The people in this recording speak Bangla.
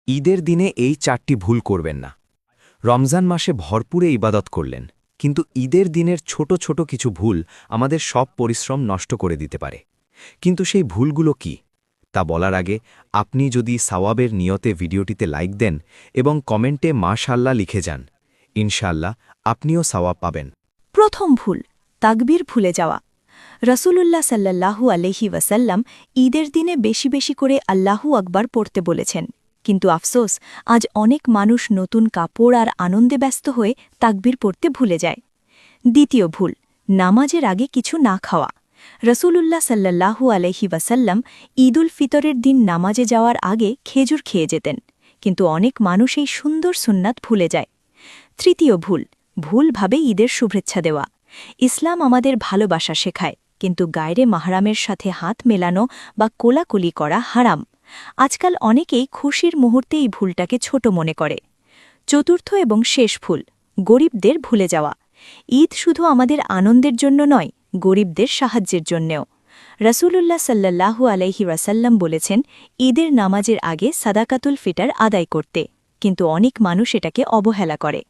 ঈদের দিনে এই 4টি ভুল করবেন না। রমজান মাসে ভরপুরে ইবাদত করলেন, কিন্তু ঈদের দিনের ছোট ছোট কিছু ভুল আমাদের সব পরিশ্রম নষ্ট করে দিতে পারে। কিন্তু সেই ভুলগুলো কি তা বলার আগে আপনি যদি সাওয়াবের নিয়তে ভিডিওটিতে লাইক দেন এবং কমেন্টে মাশাআল্লাহ লিখে যান, ইনশাআল্লাহ আপনিও সাওয়াব পাবেন। প্রথম ভুল, তাকবীর ভুলে যাওয়া। রসূলুল্লাহ সাল্লাল্লাহু আলাইহি ওয়াসাল্লাম ঈদের দিনে বেশি বেশি করে আল্লাহু আকবার পড়তে বলেছেন, কিন্তু আফসোস আজ অনেক মানুষ নতুন কাপড় আর আনন্দে ব্যস্ত হয়ে তাকবীর পড়তে ভুলে যায়। দ্বিতীয় ভুল, নামাজের আগে কিছু না খাওয়া। রসূলুল্লাহ সাল্লাল্লাহু আলাইহি ওয়াসাল্লাম ঈদুল ফিতরের দিন নামাজে যাওয়ার আগে খেজুর খেয়ে যেতেন, কিন্তু অনেক মানুষ এই সুন্দর সুন্নাত ভুলে যায়। তৃতীয় ভুল, ভুলভাবে ঈদের শুভেচ্ছা দেওয়া। ইসলাম আমাদের ভালোবাসা শেখায়, কিন্তু গায়রে মাহরামের সাথে হাত মেলানো বা কোলাকুলি করা হারাম। আজকাল অনেকেই খুশির মুহূর্তে এই ভুলটাকে ছোট মনে করে। চতুর্থ এবং শেষ ভুল, গরিবদের ভুলে যাওয়া। ঈদ শুধু আমাদের আনন্দের জন্য নয়, গরিবদের সাহায্যের জন্যেও। রসূলুল্লাহ সাল্লাল্লাহু আলাইহি ওয়াসাল্লাম বলেছেন ঈদের নামাজের আগে সাদাকাতুল ফিতর আদায় করতে, কিন্তু অনেক মানুষ এটাকে অবহেলা করে।